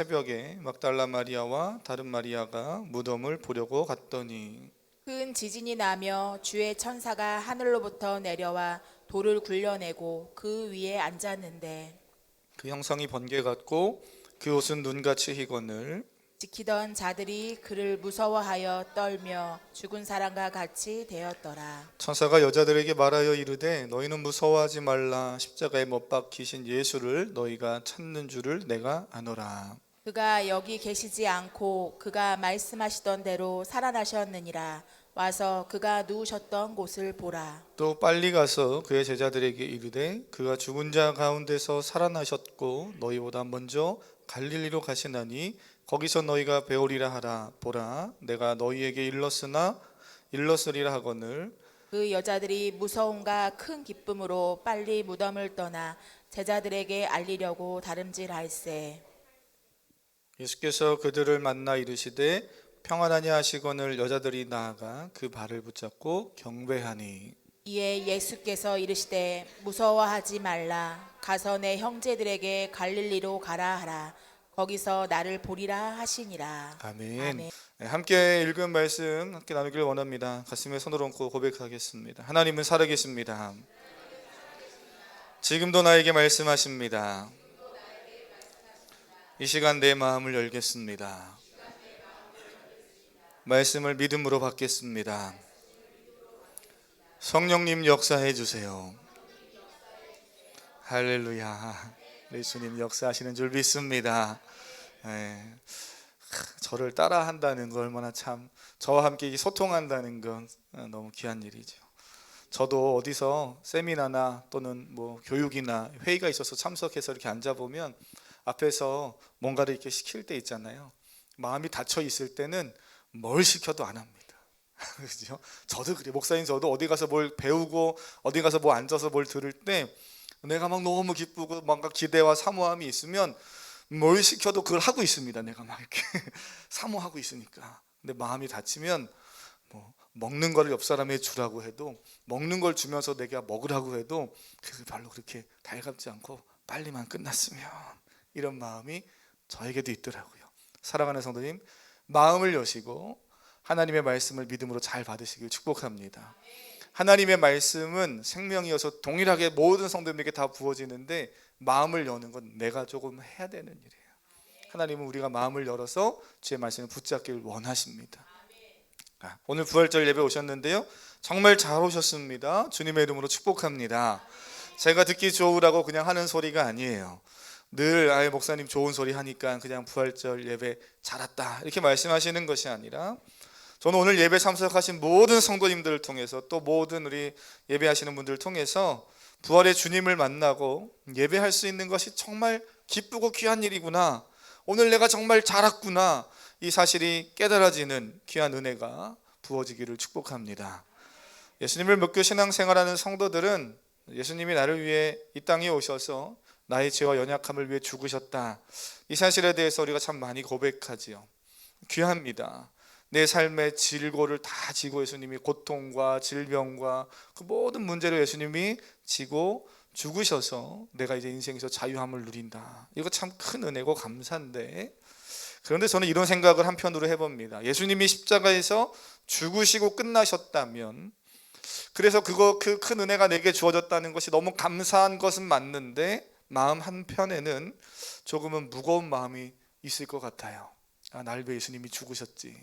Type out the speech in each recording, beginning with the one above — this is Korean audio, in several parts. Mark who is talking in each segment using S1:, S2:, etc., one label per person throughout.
S1: 새벽에 막달라 마리아와 다른 마리아가 무덤을 보려고 갔더니
S2: 큰 지진이 나며 주의 천사가 하늘로부터 내려와 돌을 굴려내고 그 위에 앉았는데
S1: 그 형상이 번개 같고 그 옷은 눈같이 희거늘
S2: 지키던 자들이 그를 무서워하여 떨며 죽은 사람과 같이 되었더라.
S1: 천사가 여자들에게 말하여 이르되 너희는 무서워하지 말라. 십자가에 못 박히신 예수를 너희가 찾는 줄을 내가 아노라.
S2: 그가 여기 계시지 않고 그가 말씀하시던 대로 살아나셨느니라. 와서 그가 누우셨던 곳을 보라.
S1: 또 빨리 가서 그의 제자들에게 이르되 그가 죽은 자 가운데서 살아나셨고 너희보다 먼저 갈릴리로 가시나니 거기서 너희가 배우리라 하라. 보라 내가 너희에게 일렀으리라 하거늘
S2: 그 여자들이 무서움과 큰 기쁨으로 빨리 무덤을 떠나 제자들에게 알리려고 다름질할세.
S1: 예수께서 그들을 만나 이르시되 평안하니 하시거늘 여자들이 나아가 그 발을 붙잡고 경배하니
S2: 이에 예수께서 이르시되 무서워하지 말라. 가서 내 형제들에게 갈릴리로 가라 하라. 거기서 나를 보리라 하시니라.
S1: 아멘.
S2: 아멘.
S1: 네, 함께 읽은 말씀 함께 나누길 원합니다. 가슴에 손을 얹고 고백하겠습니다. 하나님은 살아계십니다. 지금도 나에게 말씀하십니다. 이 시간 내 마음을 열겠습니다. 말씀을 믿음으로 받겠습니다. 성령님 역사해 주세요. 할렐루야. 예수님 역사하시는 줄 믿습니다. 네. 저를 따라한다는 거 얼마나 참 저와 함께 소통한다는 건 너무 귀한 일이죠. 저도 어디서 세미나나 또는 뭐 교육이나 회의가 있어서 참석해서 이렇게 앉아보면 앞에서 뭔가를 이렇게 시킬 때 있잖아요. 마음이 닫혀 있을 때는 뭘 시켜도 안 합니다. 그렇죠? 저도 그래요. 목사님 저도 어디 가서 뭘 배우고 어디 가서 뭐 앉아서 뭘 들을 때 내가 막 너무 기쁘고 뭔가 기대와 사모함이 있으면 뭘 시켜도 그걸 하고 있습니다. 내가 막 이렇게 사모하고 있으니까. 근데 마음이 닫히면 뭐 먹는 거를 옆 사람에 주라고 해도 먹는 걸 주면서 내가 먹으라고 해도 그게 별로 그렇게 달갑지 않고 빨리만 끝났으면 이런 마음이 저에게도 있더라고요. 사랑하는 성도님 마음을 여시고 하나님의 말씀을 믿음으로 잘 받으시길 축복합니다. 하나님의 말씀은 생명이어서 동일하게 모든 성도님에게 다 부어지는데 마음을 여는 건 내가 조금 해야 되는 일이에요. 하나님은 우리가 마음을 열어서 주의 말씀을 붙잡기를 원하십니다. 오늘 부활절 예배 오셨는데요 정말 잘 오셨습니다. 주님의 이름으로 축복합니다. 제가 듣기 좋으라고 그냥 하는 소리가 아니에요. 늘 아예 목사님 좋은 소리 하니까 그냥 부활절 예배 잘 왔다 이렇게 말씀하시는 것이 아니라 저는 오늘 예배 참석하신 모든 성도님들을 통해서 또 모든 우리 예배하시는 분들을 통해서 부활의 주님을 만나고 예배할 수 있는 것이 정말 기쁘고 귀한 일이구나, 오늘 내가 정말 잘 왔구나, 이 사실이 깨달아지는 귀한 은혜가 부어지기를 축복합니다. 예수님을 믿고 신앙생활하는 성도들은 예수님이 나를 위해 이 땅에 오셔서 나의 죄와 연약함을 위해 죽으셨다, 이 사실에 대해서 우리가 참 많이 고백하지요. 귀합니다. 내 삶의 질고를 다 지고 예수님이 고통과 질병과 그 모든 문제를 예수님이 지고 죽으셔서 내가 이제 인생에서 자유함을 누린다. 이거 참 큰 은혜고 감사인데, 그런데 저는 이런 생각을 한편으로 해봅니다. 예수님이 십자가에서 죽으시고 끝나셨다면, 그래서 그 큰 은혜가 내게 주어졌다는 것이 너무 감사한 것은 맞는데 마음 한편에는 조금은 무거운 마음이 있을 것 같아요. 아, 날 위해 예수님이 죽으셨지,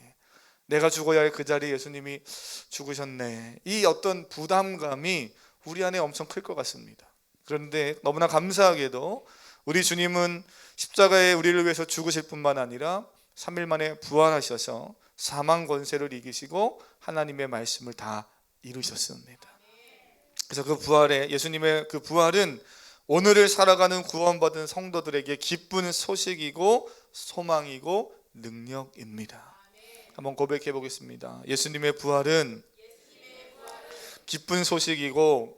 S1: 내가 죽어야 할 그 자리에 예수님이 죽으셨네, 이 어떤 부담감이 우리 안에 엄청 클 것 같습니다. 그런데 너무나 감사하게도 우리 주님은 십자가에 우리를 위해서 죽으실 뿐만 아니라 3일 만에 부활하셔서 사망 권세를 이기시고 하나님의 말씀을 다 이루셨습니다. 그래서 그 부활에, 예수님의 그 부활은 오늘을 살아가는 구원받은 성도들에게 기쁜 소식이고 소망이고 능력입니다. 한번 고백해 보겠습니다. 예수님의 부활은 기쁜 소식이고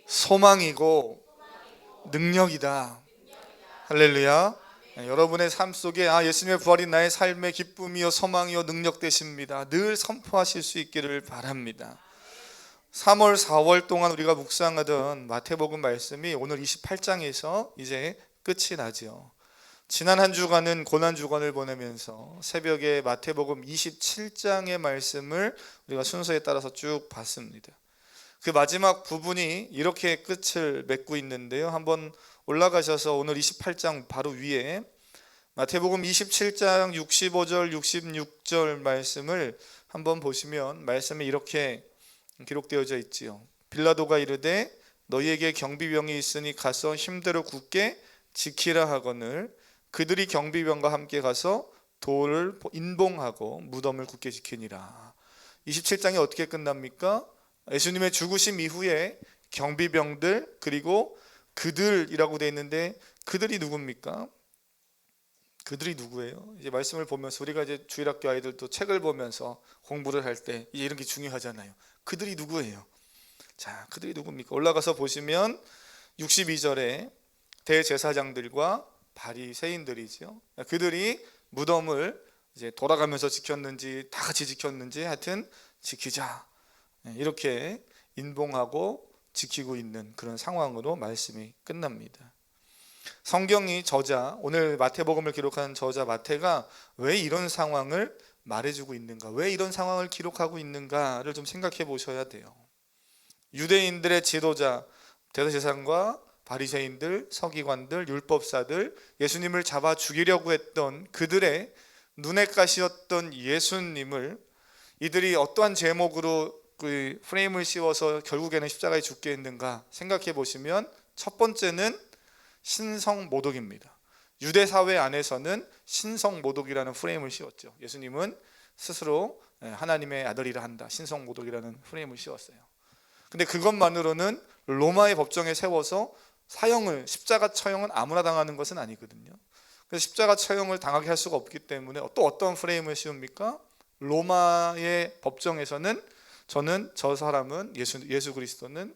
S1: 소망이고 능력이다. 할렐루야. 여러분의 삶 속에 예수님의 부활이 나의 삶의 기쁨이요 소망이요 능력 되십니다. 늘 선포하실 수 있기를 바랍니다. 3월 4월 동안 우리가 묵상하던 마태복음 말씀이 오늘 28장에서 이제 끝이 나죠. 지난 한 주간은 고난 주간을 보내면서 새벽에 마태복음 27장의 말씀을 우리가 순서에 따라서 쭉 봤습니다. 그 마지막 부분이 이렇게 끝을 맺고 있는데요. 한번 올라가셔서 오늘 28장 바로 위에 마태복음 27장 65절 66절 말씀을 한번 보시면 말씀이 이렇게 기록되어져 있지요. 빌라도가 이르되 너희에게 경비병이 있으니 가서 힘대로 굳게 지키라 하거늘 그들이 경비병과 함께 가서 돌을 인봉하고 무덤을 굳게 지키니라. 27장이 어떻게 끝납니까? 예수님의 죽으심 이후에 경비병들 그리고 그들이라고 되어 있는데 그들이 누굽니까? 그들이 누구예요? 이제 말씀을 보면서 우리가 이제 주일학교 아이들도 책을 보면서 공부를 할 때 이제 이런 게 중요하잖아요. 그들이 누구예요? 자, 그들이 누굽니까? 올라가서 보시면 62절에 대제사장들과 바리새인들이죠. 그들이 무덤을 이제 돌아가면서 지켰는지 다 같이 지켰는지 하여튼 지키자. 이렇게 인봉하고 지키고 있는 그런 상황으로 말씀이 끝납니다. 성경이 저자, 오늘 마태복음을 기록한 저자 마태가 왜 이런 상황을 말해주고 있는가, 왜 이런 상황을 기록하고 있는가를 좀 생각해 보셔야 돼요. 유대인들의 지도자 대제사장과 바리새인들, 서기관들, 율법사들, 예수님을 잡아 죽이려고 했던 그들의 눈엣 가시였던 예수님을 이들이 어떠한 제목으로 그 프레임을 씌워서 결국에는 십자가에 죽게 했는가 생각해 보시면 첫 번째는 신성모독입니다. 유대 사회 안에서는 신성모독이라는 프레임을 씌웠죠. 예수님은 스스로 하나님의 아들이라 한다. 신성모독이라는 프레임을 씌웠어요. 근데 그것만으로는 로마의 법정에 세워서 사형을, 십자가 처형은 아무나 당하는 것은 아니거든요. 그래서 십자가 처형을 당하게 할 수가 없기 때문에 또 어떤 프레임을 씌웁니까? 로마의 법정에서는 저는 저 사람은 예수 그리스도는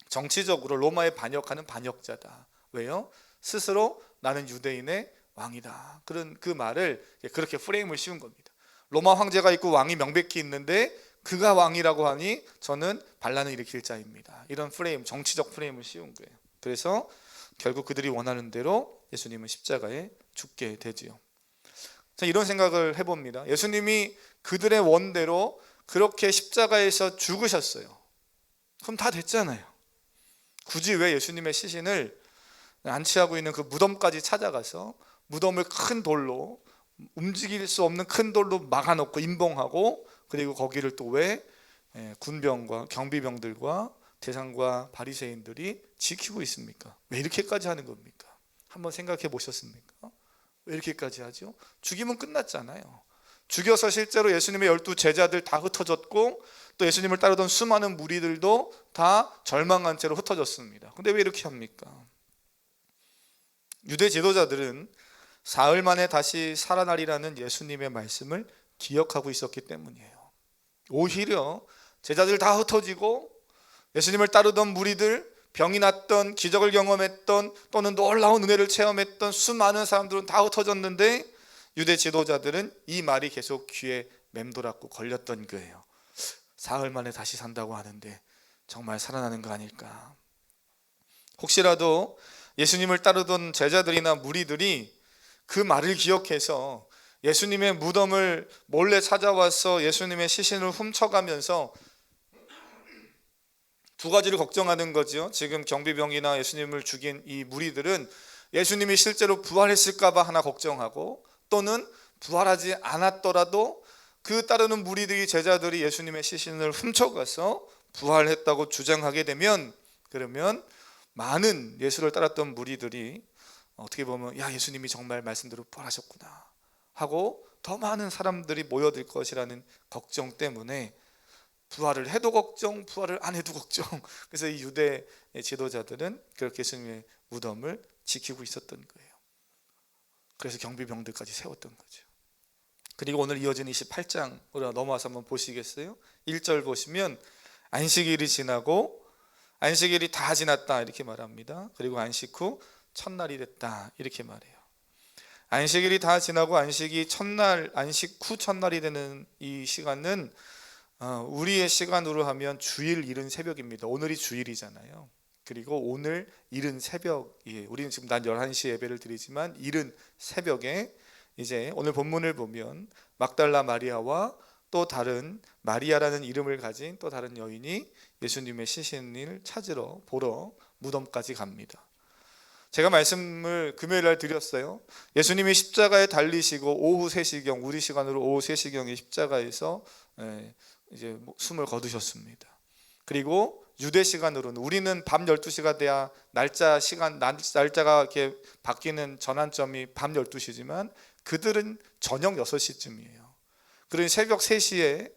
S1: 정치적으로 로마에 반역하는 반역자다. 왜요? 스스로 나는 유대인의 왕이다. 그런 그 말을 그렇게 프레임을 씌운 겁니다. 로마 황제가 있고 왕이 명백히 있는데 그가 왕이라고 하니 저는 반란을 일으킬 자입니다. 이런 프레임, 정치적 프레임을 씌운 거예요. 그래서 결국 그들이 원하는 대로 예수님은 십자가에 죽게 되지요. 자, 이런 생각을 해봅니다. 예수님이 그들의 원대로 그렇게 십자가에서 죽으셨어요. 그럼 다 됐잖아요. 굳이 왜 예수님의 시신을 안치하고 있는 그 무덤까지 찾아가서 무덤을 큰 돌로, 움직일 수 없는 큰 돌로 막아놓고 인봉하고, 그리고 거기를 또 왜 군병과 경비병들과 대상과 바리새인들이 지키고 있습니까? 왜 이렇게까지 하는 겁니까? 한번 생각해 보셨습니까? 왜 이렇게까지 하죠? 죽이면 끝났잖아요. 죽여서 실제로 예수님의 12 제자들 다 흩어졌고 또 예수님을 따르던 수많은 무리들도 다 절망한 채로 흩어졌습니다. 근데 왜 이렇게 합니까? 유대 지도자들은 사흘 만에 다시 살아나리라는 예수님의 말씀을 기억하고 있었기 때문이에요. 오히려 제자들 다 흩어지고 예수님을 따르던 무리들, 병이 났던, 기적을 경험했던 또는 놀라운 은혜를 체험했던 수많은 사람들은 다 흩어졌는데 유대 지도자들은 이 말이 계속 귀에 맴돌았고 걸렸던 거예요. 사흘 만에 다시 산다고 하는데 정말 살아나는 거 아닐까? 혹시라도 예수님을 따르던 제자들이나 무리들이 그 말을 기억해서 예수님의 무덤을 몰래 찾아와서 예수님의 시신을 훔쳐가면서 두 가지를 걱정하는 거죠. 지금 경비병이나 예수님을 죽인 이 무리들은 예수님이 실제로 부활했을까 봐 하나 걱정하고, 또는 부활하지 않았더라도 그 따르는 무리들이, 제자들이 예수님의 시신을 훔쳐가서 부활했다고 주장하게 되면, 그러면 많은 예수를 따랐던 무리들이 어떻게 보면 야, 예수님이 정말 말씀대로 부활하셨구나 하고 더 많은 사람들이 모여들 것이라는 걱정 때문에 부활을 해도 걱정, 부활을 안 해도 걱정. 그래서 이 유대 지도자들은 그렇게 예수님의 무덤을 지키고 있었던 거예요. 그래서 경비병들까지 세웠던 거죠. 그리고 오늘 이어진 28장으로 넘어와서 한번 보시겠어요? 1절 보시면 안식일이 지나고 안식일이 다 지났다 이렇게 말합니다. 그리고 안식 후 첫날이 됐다 이렇게 말해요. 안식일이 다 지나고 안식이 첫날, 안식 후 첫날이 되는 이 시간은 우리의 시간으로 하면 주일 이른 새벽입니다. 오늘이 주일이잖아요. 그리고 오늘 이른 새벽에, 우리는 지금 난 11시 예배를 드리지만 이른 새벽에 이제 오늘 본문을 보면 막달라 마리아와 또 다른 마리아라는 이름을 가진 또 다른 여인이 예수님의 시신을 찾으러 보러 무덤까지 갑니다. 제가 말씀을 금요일 날 드렸어요. 예수님이 십자가에 달리시고 오후 3시경, 우리 시간으로 오후 3시경에 십자가에서 이제 숨을 거두셨습니다. 그리고 유대 시간으로는 우리는 밤 12시가 돼야 날짜가 이렇게 바뀌는 전환점이 밤 12시지만 그들은 저녁 6시쯤이에요. 그러니 새벽 3시에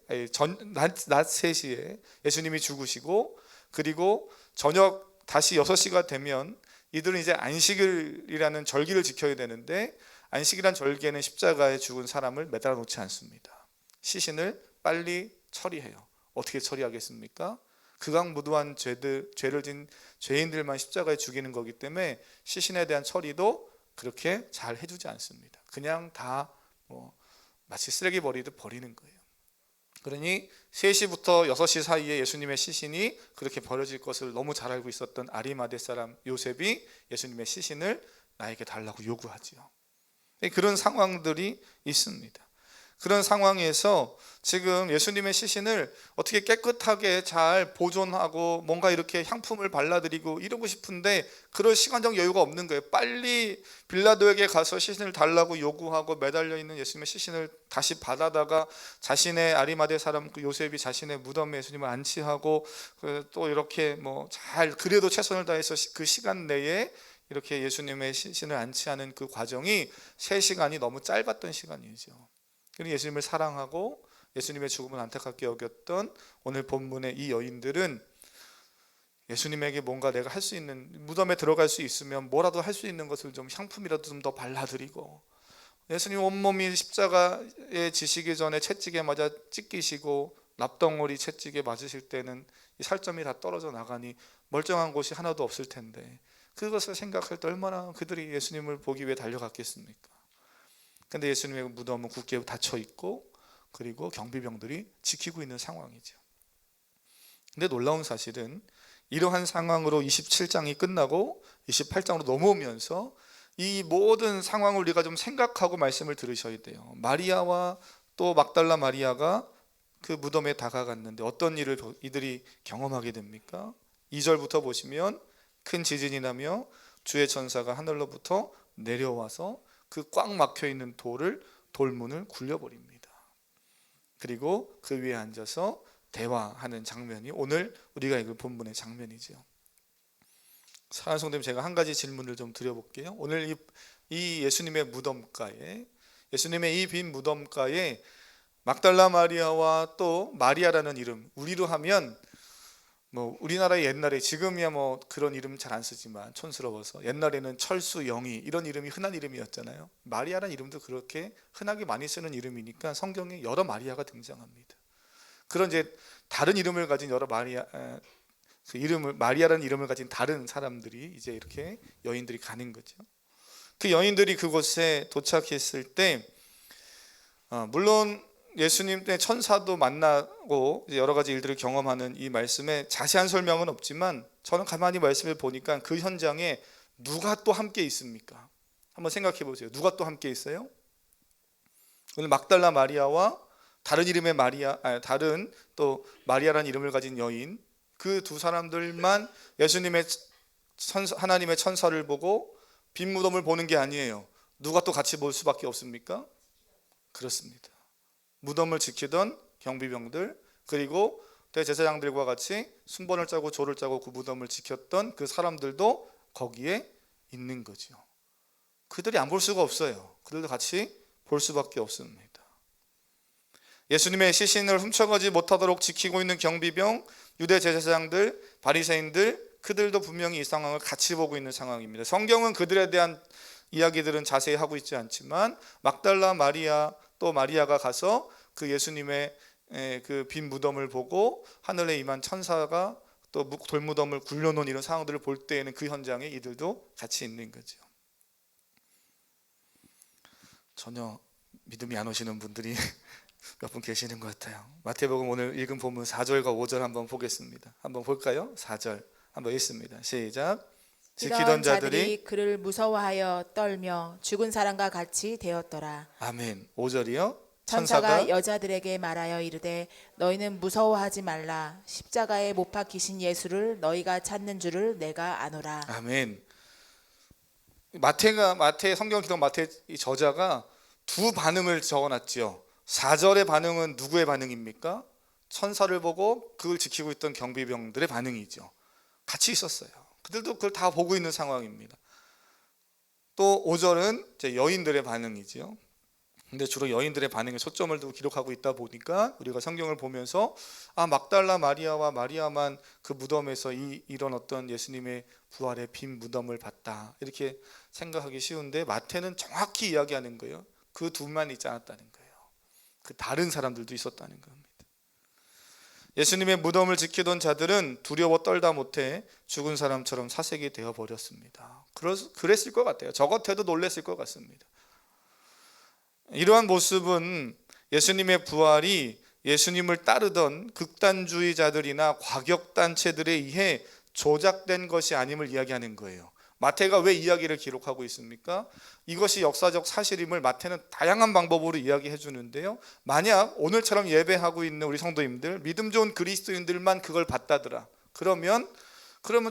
S1: 낮 3시에 예수님이 죽으시고, 그리고 저녁 다시 6시가 되면 이들은 이제 안식일이라는 절기를 지켜야 되는데, 안식이란 절기에는 십자가에 죽은 사람을 매달아 놓지 않습니다. 시신을 빨리 처리해요. 어떻게 처리하겠습니까? 극악무도한 죄를 진 죄인들만 십자가에 죽이는 거기 때문에 시신에 대한 처리도 그렇게 잘 해주지 않습니다. 그냥 다 마치 쓰레기 버리듯 버리는 거예요. 그러니 3시부터 6시 사이에 예수님의 시신이 그렇게 버려질 것을 너무 잘 알고 있었던 아리마대 사람 요셉이 예수님의 시신을 나에게 달라고 요구하지요. 그런 상황들이 있습니다. 그런 상황에서 지금 예수님의 시신을 어떻게 깨끗하게 잘 보존하고 뭔가 이렇게 향품을 발라드리고 이러고 싶은데 그럴 시간적 여유가 없는 거예요. 빨리 빌라도에게 가서 시신을 달라고 요구하고 매달려 있는 예수님의 시신을 다시 받아다가 자신의 아리마대 사람 그 요셉이 자신의 무덤에 예수님을 안치하고 또 이렇게 잘 그래도 최선을 다해서 그 시간 내에 이렇게 예수님의 시신을 안치하는 그 과정이 3시간이 너무 짧았던 시간이죠. 그리고 예수님을 사랑하고 예수님의 죽음을 안타깝게 여겼던 오늘 본문의 이 여인들은 예수님에게 뭔가 내가 할 수 있는, 무덤에 들어갈 수 있으면 뭐라도 할 수 있는 것을 좀 향품이라도 좀 더 발라드리고, 예수님 온몸이 십자가에 지시기 전에 채찍에 맞아 찢기시고 납덩어리 채찍에 맞으실 때는 이 살점이 다 떨어져 나가니 멀쩡한 곳이 하나도 없을 텐데 그것을 생각할 때 얼마나 그들이 예수님을 보기 위해 달려갔겠습니까? 근데 예수님의 무덤은 굳게 닫혀 있고 그리고 경비병들이 지키고 있는 상황이죠. 근데 놀라운 사실은 이러한 상황으로 27장이 끝나고 28장으로 넘어오면서 이 모든 상황을 우리가 좀 생각하고 말씀을 들으셔야 돼요. 마리아와 또 막달라 마리아가 그 무덤에 다가갔는데 어떤 일을 이들이 경험하게 됩니까? 2절부터 보시면 큰 지진이 나며 주의 천사가 하늘로부터 내려와서 그 꽉 막혀 있는 돌문을 굴려버립니다. 그리고 그 위에 앉아서 대화하는 장면이 오늘 우리가 읽은 본문의 장면이죠. 사랑하는 성도님, 제가 한 가지 질문을 좀 드려볼게요. 오늘 이 예수님의 무덤가에, 예수님의 이 빈 무덤가에 막달라 마리아와 또 마리아라는 이름, 우리로 하면 우리나라의 옛날에, 지금이야 그런 이름 잘 안 쓰지만 촌스러워서 옛날에는 철수, 영희 이런 이름이 흔한 이름이었잖아요. 마리아라는 이름도 그렇게 흔하게 많이 쓰는 이름이니까 성경에 여러 마리아가 등장합니다. 그런 이제 다른 이름을 가진 여러 마리아라는 이름을 가진 다른 사람들이 이제 이렇게 여인들이 가는 거죠. 그 여인들이 그곳에 도착했을 때 물론 예수님의 천사도 만나고 여러 가지 일들을 경험하는 이 말씀에 자세한 설명은 없지만 저는 가만히 말씀을 보니까 그 현장에 누가 또 함께 있습니까? 한번 생각해 보세요. 누가 또 함께 있어요? 오늘 막달라 마리아와 다른 이름의 다른 또 마리아라는 이름을 가진 여인, 그 두 사람들만 예수님의 하나님의 천사를 보고 빈 무덤을 보는 게 아니에요. 누가 또 같이 볼 수밖에 없습니까? 그렇습니다. 무덤을 지키던 경비병들, 그리고 대제사장들과 같이 순번을 짜고 조를 짜고 그 무덤을 지켰던 그 사람들도 거기에 있는 거죠. 그들이 안 볼 수가 없어요. 그들도 같이 볼 수밖에 없습니다. 예수님의 시신을 훔쳐가지 못하도록 지키고 있는 경비병, 유대 제사장들, 바리새인들, 그들도 분명히 이 상황을 같이 보고 있는 상황입니다. 성경은 그들에 대한 이야기들은 자세히 하고 있지 않지만 막달라 마리아 또 마리아가 가서 그 예수님의 그 빈 무덤을 보고 하늘에 임한 천사가 또 돌무덤을 굴려놓은 이런 상황들을 볼 때에는 그 현장에 이들도 같이 있는 거죠. 전혀 믿음이 안 오시는 분들이 몇 분 계시는 것 같아요. 마태복음 오늘 읽은 본문 4절과 5절 한번 보겠습니다. 한번 볼까요? 4절 한번 읽습니다. 시작. 지키던
S2: 지키던
S1: 자들이
S2: 자들이 그를 무서워하여 떨며 죽은 사람과 같이 되었더라.
S1: 아멘. 5절이요.
S2: 천사가 여자들에게 말하여 이르되 너희는 무서워하지 말라. 십자가에 못 박히신 예수를 너희가 찾는 줄을 내가 아노라.
S1: 아멘. 마태 성경 기록 마태 이 저자가 두 반응을 적어놨죠. 4절의 반응은 누구의 반응입니까? 천사를 보고 그걸 지키고 있던 경비병들의 반응이죠. 같이 있었어요. 그들도 그걸 다 보고 있는 상황입니다. 또 5절은 이제 여인들의 반응이죠. 근데 주로 여인들의 반응에 초점을 두고 기록하고 있다 보니까 우리가 성경을 보면서 막달라 마리아와 마리아만 그 무덤에서 이런 어떤 예수님의 부활의 빈 무덤을 봤다 이렇게 생각하기 쉬운데 마태는 정확히 이야기하는 거예요. 그 둘만 있지 않았다는 거예요. 그 다른 사람들도 있었다는 겁니다. 예수님의 무덤을 지키던 자들은 두려워 떨다 못해 죽은 사람처럼 사색이 되어 버렸습니다. 그랬을 것 같아요. 저 같아도 놀랬을 것 같습니다. 이러한 모습은 예수님의 부활이 예수님을 따르던 극단주의자들이나 과격단체들에 의해 조작된 것이 아님을 이야기하는 거예요. 마태가 왜 이야기를 기록하고 있습니까? 이것이 역사적 사실임을 마태는 다양한 방법으로 이야기해 주는데요. 만약 오늘처럼 예배하고 있는 우리 성도님들, 믿음 좋은 그리스도인들만 그걸 봤다더라. 그러면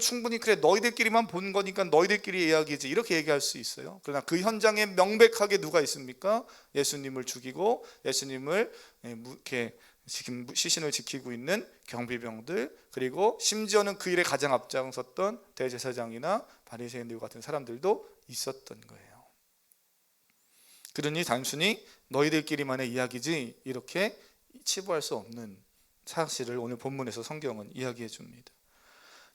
S1: 충분히 그래 너희들끼리만 본 거니까 너희들끼리 이야기지 이렇게 얘기할 수 있어요. 그러나 그 현장에 명백하게 누가 있습니까? 예수님을 죽이고 예수님을 이렇게 지금 시신을 지키고 있는 경비병들, 그리고 심지어는 그 일에 가장 앞장섰던 대제사장이나 바리새인들 같은 사람들도 있었던 거예요. 그러니 단순히 너희들끼리만의 이야기지 이렇게 치부할 수 없는 사실을 오늘 본문에서 성경은 이야기해 줍니다.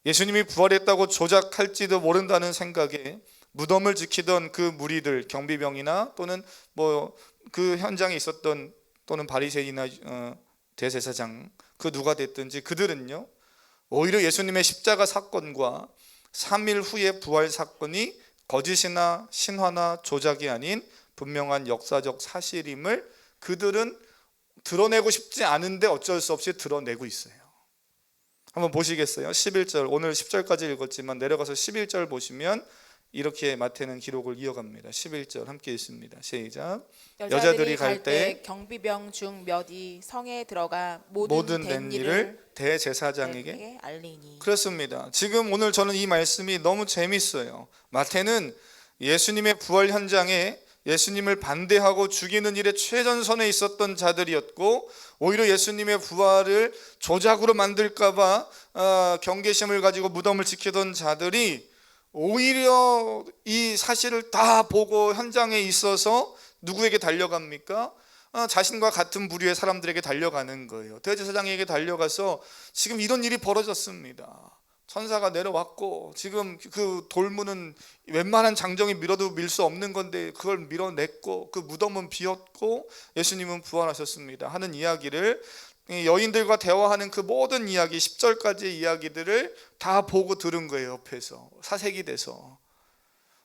S1: 예수님이 부활했다고 조작할지도 모른다는 생각에 무덤을 지키던 그 무리들, 경비병이나 또는 그 현장에 있었던 또는 바리새인이나 대제사장 그 누가 됐든지 그들은요 오히려 예수님의 십자가 사건과 3일 후의 부활 사건이 거짓이나 신화나 조작이 아닌 분명한 역사적 사실임을 그들은 드러내고 싶지 않은데 어쩔 수 없이 드러내고 있어요. 한번 보시겠어요? 11절, 오늘 10절까지 읽었지만 내려가서 11절 보시면 이렇게 마태는 기록을 이어갑니다. 11절 함께 읽습니다. 시작. 여자들이 갈 때
S2: 경비병 중 몇이 성에 들어가
S1: 모든 된 일을 대제사장에게
S2: 알리니.
S1: 그렇습니다. 지금 오늘 저는 이 말씀이 너무 재밌어요. 마태는 예수님의 부활 현장에 예수님을 반대하고 죽이는 일에 최전선에 있었던 자들이었고 오히려 예수님의 부활을 조작으로 만들까 봐 경계심을 가지고 무덤을 지키던 자들이 오히려 이 사실을 다 보고 현장에 있어서 누구에게 달려갑니까? 자신과 같은 부류의 사람들에게 달려가는 거예요. 대제사장에게 달려가서 지금 이런 일이 벌어졌습니다. 천사가 내려왔고 지금 그 돌문은 웬만한 장정이 밀어도 밀 수 없는 건데 그걸 밀어냈고 그 무덤은 비었고 예수님은 부활하셨습니다 하는 이야기를 여인들과 대화하는 그 모든 이야기 10절까지의 이야기들을 다 보고 들은 거예요. 옆에서 사색이 돼서.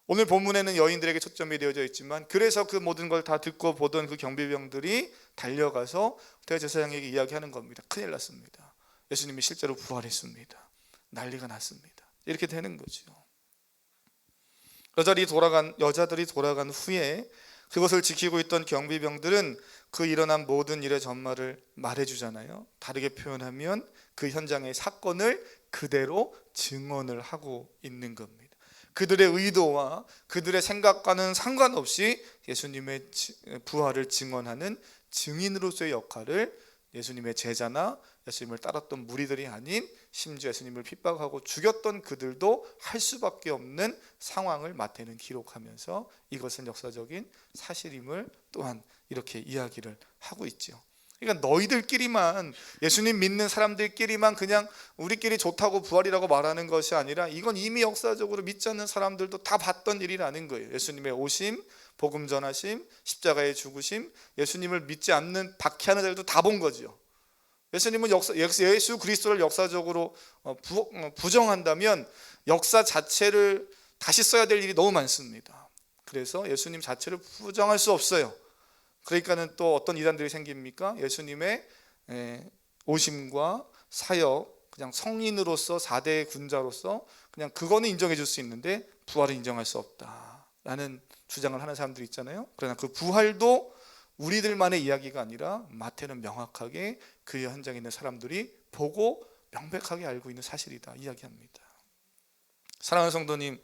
S1: 오늘 본문에는 여인들에게 초점이 되어져 있지만 그래서 그 모든 걸 다 듣고 보던 그 경비병들이 달려가서 대제사장에게 이야기하는 겁니다. 큰일 났습니다. 예수님이 실제로 부활했습니다. 난리가 났습니다. 이렇게 되는 거죠. 여자들이 돌아간 후에 그것을 지키고 있던 경비병들은 그 일어난 모든 일의 전말을 말해주잖아요. 다르게 표현하면 그 현장의 사건을 그대로 증언을 하고 있는 겁니다. 그들의 의도와 그들의 생각과는 상관없이 예수님의 부활을 증언하는 증인으로서의 역할을 예수님의 제자나 예수님을 따랐던 무리들이 아닌 심지어 예수님을 핍박하고 죽였던 그들도 할 수밖에 없는 상황을 마태는 기록하면서 이것은 역사적인 사실임을 또한 이렇게 이야기를 하고 있죠. 그러니까 너희들끼리만 예수님 믿는 사람들끼리만 그냥 우리끼리 좋다고 부활이라고 말하는 것이 아니라 이건 이미 역사적으로 믿지 않는 사람들도 다 봤던 일이라는 거예요. 예수님의 오심, 복음 전하심, 십자가의 죽으심, 예수님을 믿지 않는 박해하는 자들도 다 본 거죠. 예수님은 예수 그리스도를 역사적으로 부정한다면 역사 자체를 다시 써야 될 일이 너무 많습니다. 그래서 예수님 자체를 부정할 수 없어요. 그러니까는 또 어떤 이단들이 생깁니까? 예수님의 오심과 사역, 그냥 성인으로서 4대 군자로서 그냥 그거는 인정해 줄 수 있는데 부활은 인정할 수 없다라는 주장을 하는 사람들이 있잖아요. 그러나 그 부활도 우리들만의 이야기가 아니라 마태는 명확하게 그 현장에 있는 사람들이 보고 명백하게 알고 있는 사실이다 이야기합니다. 사랑하는 성도님,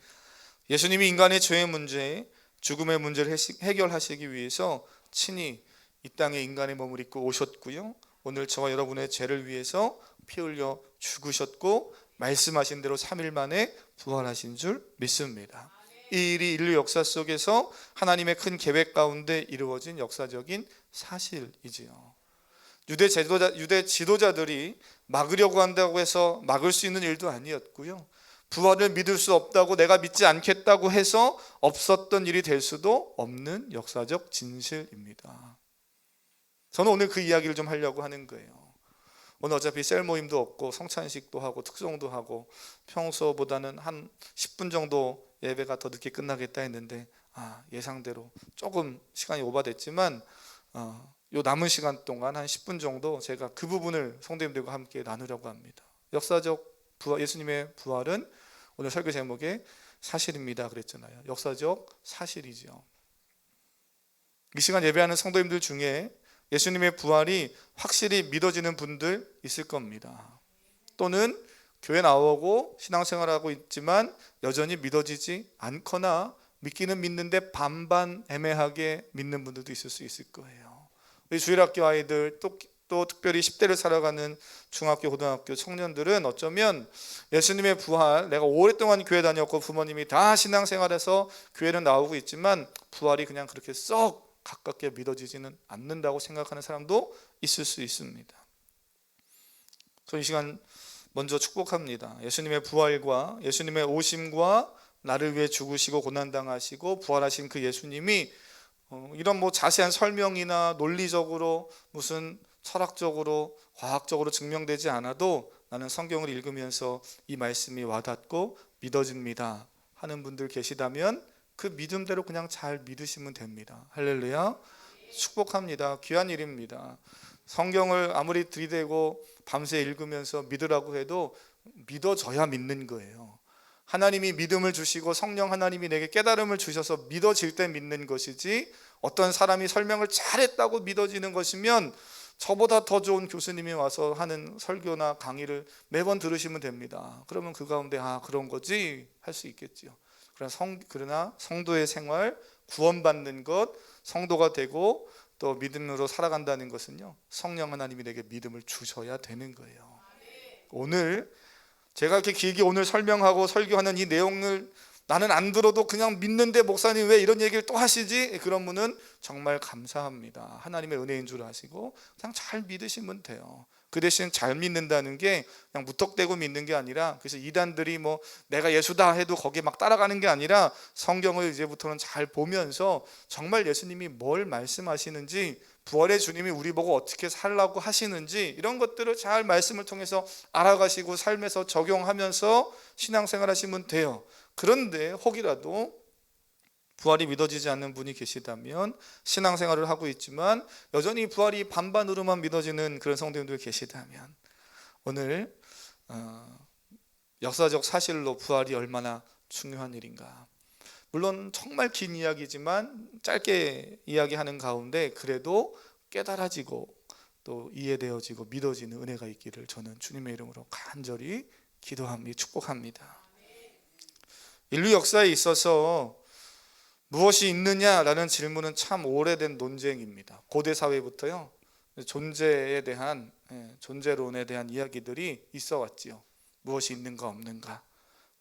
S1: 예수님이 인간의 죄의 문제, 죽음의 문제를 해결하시기 위해서 친히 이 땅에 인간의 몸을 입고 오셨고요, 오늘 저와 여러분의 죄를 위해서 피 흘려 죽으셨고 말씀하신 대로 3일 만에 부활하신 줄 믿습니다. 이 일이 인류 역사 속에서 하나님의 큰 계획 가운데 이루어진 역사적인 사실이지요. 유대 지도자들이 막으려고 한다고 해서 막을 수 있는 일도 아니었고요, 부활을 믿을 수 없다고 내가 믿지 않겠다고 해서 없었던 일이 될 수도 없는 역사적 진실입니다. 저는 오늘 그 이야기를 좀 하려고 하는 거예요. 오늘 어차피 셀 모임도 없고 성찬식도 하고 특송도 하고 평소보다는 한 10분 정도 예배가 더 늦게 끝나겠다 했는데 예상대로 조금 시간이 오바됐지만 요 남은 시간 동안 한 10분 정도 제가 그 부분을 성도님들과 함께 나누려고 합니다. 역사적 부활, 예수님의 부활은 오늘 설교 제목에 사실입니다 그랬잖아요. 역사적 사실이죠. 이 시간 예배하는 성도님들 중에 예수님의 부활이 확실히 믿어지는 분들 있을 겁니다. 또는 교회 나오고 신앙생활하고 있지만 여전히 믿어지지 않거나 믿기는 믿는데 반반 애매하게 믿는 분들도 있을 수 있을 거예요. 우리 주일학교 아이들, 또 특별히 10대를 살아가는 중학교, 고등학교 청년들은 어쩌면 예수님의 부활, 내가 오랫동안 교회 다녔고 부모님이 다 신앙생활해서 교회는 나오고 있지만 부활이 그냥 그렇게 썩 가깝게 믿어지지는 않는다고 생각하는 사람도 있을 수 있습니다. 그래서 이 시간 먼저 축복합니다. 예수님의 부활과 예수님의 오심과 나를 위해 죽으시고 고난당하시고 부활하신 그 예수님이 이런 자세한 설명이나 논리적으로 무슨 철학적으로 과학적으로 증명되지 않아도 나는 성경을 읽으면서 이 말씀이 와닿고 믿어집니다 하는 분들 계시다면 그 믿음대로 그냥 잘 믿으시면 됩니다. 할렐루야. 축복합니다. 귀한 일입니다. 성경을 아무리 들이대고 밤새 읽으면서 믿으라고 해도 믿어져야 믿는 거예요. 하나님이 믿음을 주시고 성령 하나님이 내게 깨달음을 주셔서 믿어질 때 믿는 것이지, 어떤 사람이 설명을 잘했다고 믿어지는 것이면 저보다 더 좋은 교수님이 와서 하는 설교나 강의를 매번 들으시면 됩니다. 그러면 그 가운데 그런 거지 할 수 있겠지요. 그러나 성도의 생활, 구원받는 것, 성도가 되고 또 믿음으로 살아간다는 것은요, 성령 하나님이 내게 믿음을 주셔야 되는 거예요. 오늘 제가 이렇게 길게 오늘 설명하고 설교하는 이 내용을 나는 안 들어도 그냥 믿는데 목사님 왜 이런 얘기를 또 하시지? 그런 분은 정말 감사합니다. 하나님의 은혜인 줄 아시고 그냥 잘 믿으시면 돼요. 그 대신 잘 믿는다는 게 그냥 무턱대고 믿는 게 아니라, 그래서 이단들이 내가 예수다 해도 거기에 막 따라가는 게 아니라 성경을 이제부터는 잘 보면서 정말 예수님이 뭘 말씀하시는지, 부활의 주님이 우리 보고 어떻게 살라고 하시는지 이런 것들을 잘 말씀을 통해서 알아가시고 삶에서 적용하면서 신앙생활 하시면 돼요. 그런데 혹이라도 부활이 믿어지지 않는 분이 계시다면, 신앙생활을 하고 있지만 여전히 부활이 반반으로만 믿어지는 그런 성도님들 계시다면, 오늘 역사적 사실로 부활이 얼마나 중요한 일인가. 물론 정말 긴 이야기지만 짧게 이야기하는 가운데 그래도 깨달아지고 또 이해되어지고 믿어지는 은혜가 있기를 저는 주님의 이름으로 간절히 기도합니다. 축복합니다. 인류 역사에 있어서 무엇이 있느냐라는 질문은 참 오래된 논쟁입니다. 고대 사회부터요, 존재론에 대한 이야기들이 있어 왔지요. 무엇이 있는가 없는가,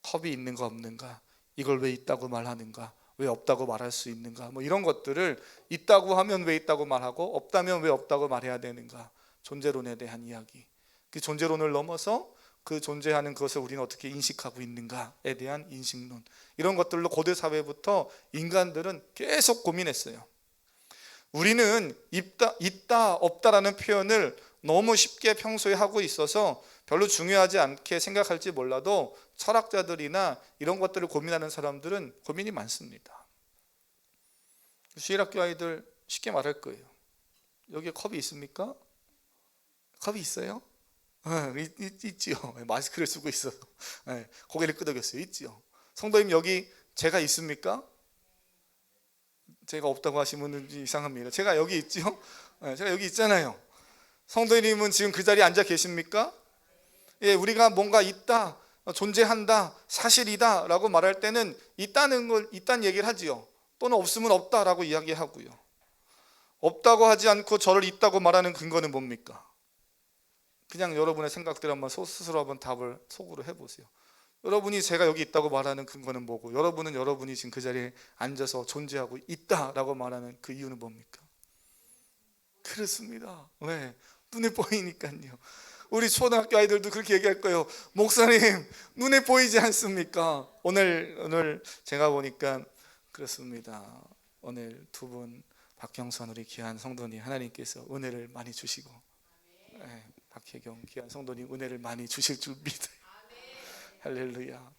S1: 컵이 있는가 없는가, 이걸 왜 있다고 말하는가, 왜 없다고 말할 수 있는가, 이런 것들을 있다고 하면 왜 있다고 말하고 없다면 왜 없다고 말해야 되는가, 존재론에 대한 이야기. 그 존재론을 넘어서 그 존재하는 것을 우리는 어떻게 인식하고 있는가에 대한 인식론, 이런 것들로 고대 사회부터 인간들은 계속 고민했어요. 우리는 있다 없다라는 표현을 너무 쉽게 평소에 하고 있어서 별로 중요하지 않게 생각할지 몰라도 철학자들이나 이런 것들을 고민하는 사람들은 고민이 많습니다. 주일학교 아이들 쉽게 말할 거예요. 여기에 컵이 있습니까? 컵이 있어요? 있지요. 마스크를 쓰고 있어서 고개를 끄덕였어요. 있지요. 성도님 여기 제가 있습니까? 제가 없다고 하시면 이상합니다. 제가 여기 있지요. 제가 여기 있잖아요. 성도님은 지금 그 자리에 앉아 계십니까? 예, 우리가 뭔가 있다, 존재한다, 사실이다 라고 말할 때는 있다는 얘기를 하지요. 또는 없으면 없다라고 이야기하고요. 없다고 하지 않고 저를 있다고 말하는 근거는 뭡니까? 그냥 여러분의 생각대로 한번 스스로 한번 답을 속으로 해보세요. 여러분이 제가 여기 있다고 말하는 근거는 뭐고, 여러분이 지금 그 자리에 앉아서 존재하고 있다라고 말하는 그 이유는 뭡니까? 그렇습니다. 왜? 눈에 보이니까요. 우리 초등학교 아이들도 그렇게 얘기할 거예요. 목사님, 눈에 보이지 않습니까? 오늘 제가 보니까 그렇습니다. 오늘 두 분 박경선 우리 귀한 성도님 하나님께서 은혜를 많이 주시고, 박혜경 귀한 성도님 은혜를 많이 주실 줄 믿어요. 할렐루야.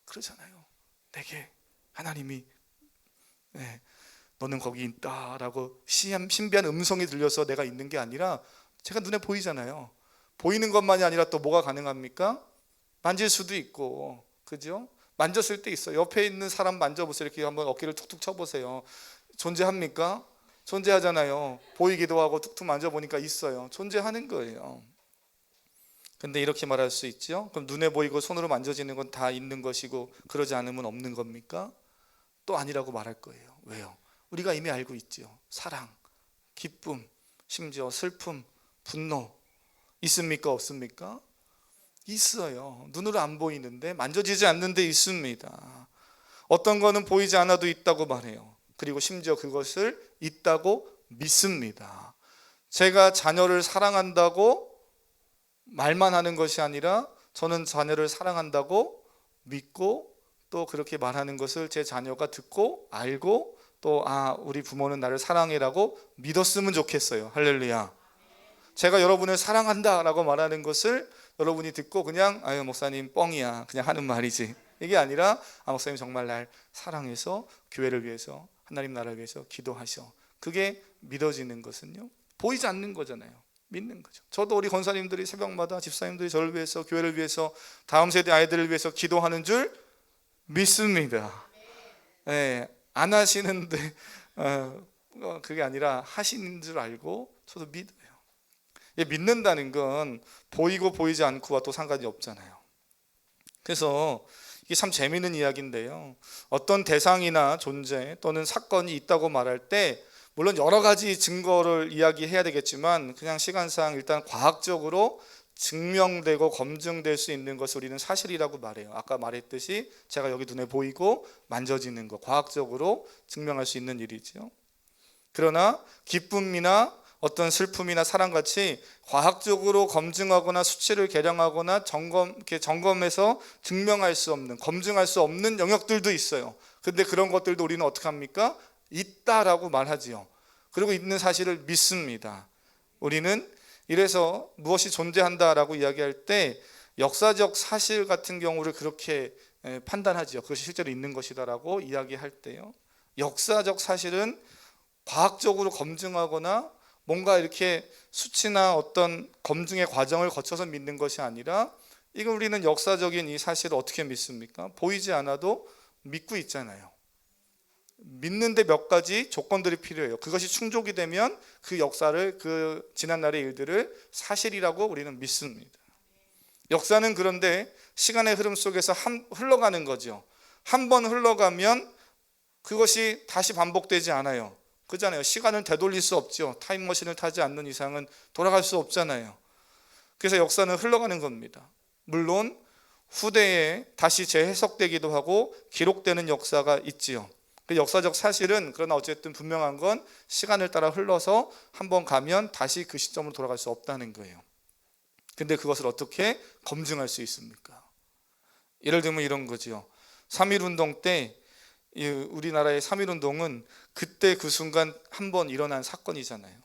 S1: 그러잖아요. 내게 하나님이 너는 거기 있다라고 신비한 음성이 들려서 내가 있는 게 아니라 제가 눈에 보이잖아요. 보이는 것만이 아니라 또 뭐가 가능합니까? 만질 수도 있고, 그죠? 만졌을 때 있어요. 옆에 있는 사람 만져보세요. 이렇게 한번 어깨를 툭툭 쳐보세요. 존재합니까? 존재하잖아요. 보이기도 하고 툭툭 만져보니까 있어요. 존재하는 거예요. 근데 이렇게 말할 수 있죠. 그럼 눈에 보이고 손으로 만져지는 건 다 있는 것이고 그러지 않으면 없는 겁니까? 또 아니라고 말할 거예요. 왜요? 우리가 이미 알고 있죠. 사랑, 기쁨, 심지어 슬픔, 분노 있습니까? 없습니까? 있어요. 눈으로 안 보이는데, 만져지지 않는데 있습니다. 어떤 거는 보이지 않아도 있다고 말해요. 그리고 심지어 그것을 있다고 믿습니다. 제가 자녀를 사랑한다고 말만 하는 것이 아니라 저는 자녀를 사랑한다고 믿고 또 그렇게 말하는 것을 제 자녀가 듣고 알고 또 우리 부모는 나를 사랑해라고 믿었으면 좋겠어요. 할렐루야. 제가 여러분을 사랑한다라고 말하는 것을 여러분이 듣고 그냥 목사님 뻥이야 그냥 하는 말이지, 이게 아니라 목사님 정말 날 사랑해서 교회를 위해서 하나님 나라를 위해서 기도하셔, 그게 믿어지는 것은요 보이지 않는 거잖아요. 믿는 거죠. 저도 우리 권사님들이 새벽마다 집사님들이 저를 위해서 교회를 위해서 다음 세대 아이들을 위해서 기도하는 줄 믿습니다. 안 하시는데 그게 아니라 하시는 줄 알고 저도 믿어요. 믿는다는 건 보이고 보이지 않고와 또 상관이 없잖아요. 그래서 이게 참 재미있는 이야기인데요. 어떤 대상이나 존재 또는 사건이 있다고 말할 때 물론 여러 가지 증거를 이야기해야 되겠지만 그냥 시간상 일단 과학적으로 증명되고 검증될 수 있는 것을 우리는 사실이라고 말해요. 아까 말했듯이 제가 여기 눈에 보이고 만져지는 거 증명할 수 있는 일이죠. 그러나 기쁨이나 어떤 슬픔이나 사랑같이 과학적으로 검증하거나 수치를 계량하거나 점검해서 증명할 수 없는, 검증할 수 없는 영역들도 있어요. 근데 그런 것들도 우리는 어떻게 합니까? 있다라고 말하지요. 그리고 있는 사실을 믿습니다. 우리는 이래서 무엇이 존재한다라고 이야기할 때 역사적 사실 같은 경우를 그렇게 판단하지요. 그것이 실제로 있는 것이다라고 이야기할 때요. 역사적 사실은 과학적으로 검증하거나 뭔가 이렇게 수치나 어떤 검증의 과정을 거쳐서 믿는 것이 아니라 이거 우리는 역사적인 이 사실을 어떻게 믿습니까? 보이지 않아도 믿고 있잖아요. 믿는데 몇 가지 조건들이 필요해요. 그것이 충족이 되면 그 역사를, 그 지난날의 일들을 사실이라고 우리는 믿습니다. 역사는 그런데 시간의 흐름 속에서 흘러가는 거죠. 한 번 흘러가면 그것이 다시 반복되지 않아요. 그잖아요. 시간을 되돌릴 수 없죠. 타임머신을 타지 않는 이상은 돌아갈 수 없잖아요. 그래서 역사는 흘러가는 겁니다. 물론 후대에 다시 재해석되기도 하고 기록되는 역사가 있지요. 그 역사적 사실은 그러나 어쨌든 분명한 건 시간을 따라 흘러서 한번 가면 다시 그 시점으로 돌아갈 수 없다는 거예요. 근데 그것을 어떻게 검증할 수 있습니까? 예를 들면 이런 거죠. 3.1운동 때 우리나라의 3.1운동은 그때 그 순간 한번 일어난 사건이잖아요.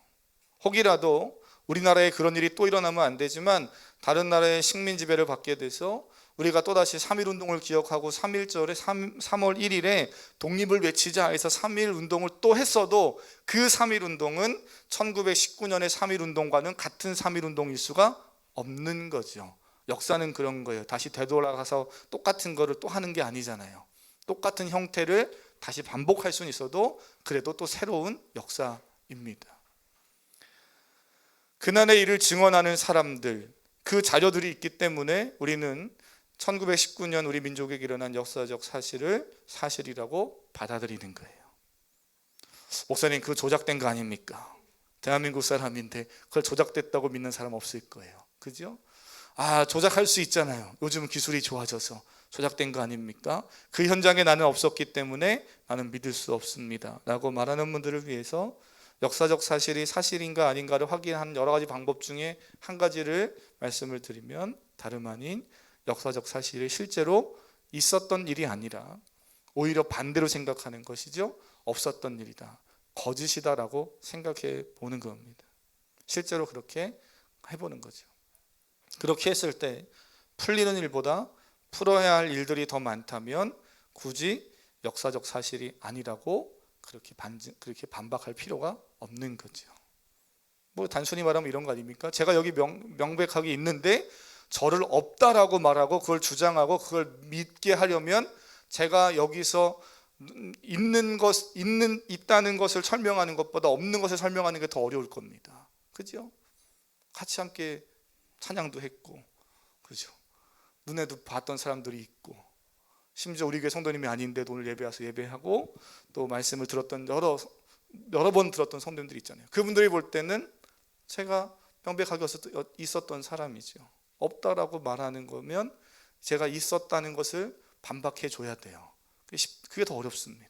S1: 혹이라도 우리나라에 그런 일이 또 일어나면 안 되지만 다른 나라의 식민 지배를 받게 돼서 우리가 또다시 3.1운동을 기억하고 3.1절에 3월 1일에 독립을 외치자 해서 3.1운동을 또 했어도 그 3.1운동은 1919년의 3.1운동과는 같은 3.1운동일 수가 없는 거죠. 역사는 그런 거예요. 다시 되돌아가서 똑같은 거를 또 하는 게 아니잖아요. 똑같은 형태를 다시 반복할 수는 있어도 그래도 또 새로운 역사입니다. 그날의 일을 증언하는 사람들, 그 자료들이 있기 때문에 우리는 1919년 우리 민족에게 일어난 역사적 사실을 사실이라고 받아들이는 거예요. 목사님, 그거 조작된 거 아닙니까? 대한민국 사람인데 그걸 조작됐다고 믿는 사람 없을 거예요. 그죠? 조작할 수 있잖아요. 요즘 기술이 좋아져서. 조작된 거 아닙니까? 그 현장에 나는 없었기 때문에 나는 믿을 수 없습니다 라고 말하는 분들을 위해서 역사적 사실이 사실인가 아닌가를 확인하는 여러 가지 방법 중에 한 가지를 말씀을 드리면, 다름 아닌 역사적 사실이 실제로 있었던 일이 아니라 오히려 반대로 생각하는 것이죠. 없었던 일이다, 거짓이다라고 생각해 보는 겁니다. 실제로 그렇게 해보는 거죠. 그렇게 했을 때 풀리는 일보다 풀어야 할 일들이 더 많다면 굳이 역사적 사실이 아니라고 그렇게 반박할 필요가 없는 거죠. 뭐 단순히 말하면 이런 거 아닙니까? 제가 여기 명백하게 있는데 저를 없다라고 말하고 그걸 주장하고 그걸 믿게 하려면 제가 여기서 있다는 것을 설명하는 것보다 없는 것을 설명하는 게 더 어려울 겁니다. 그죠? 같이 함께 찬양도 했고, 그죠? 눈에도 봤던 사람들이 있고, 심지어 우리 교회 성도님이 아닌데도 오늘 예배 와서 예배하고 또 말씀을 들었던 여러 번 들었던 성도님들이 있잖아요. 그분들이 볼 때는 제가 명백하게 있었던 사람이죠. 없다라고 말하는 거면 제가 있었다는 것을 반박해 줘야 돼요. 그게 더 어렵습니다.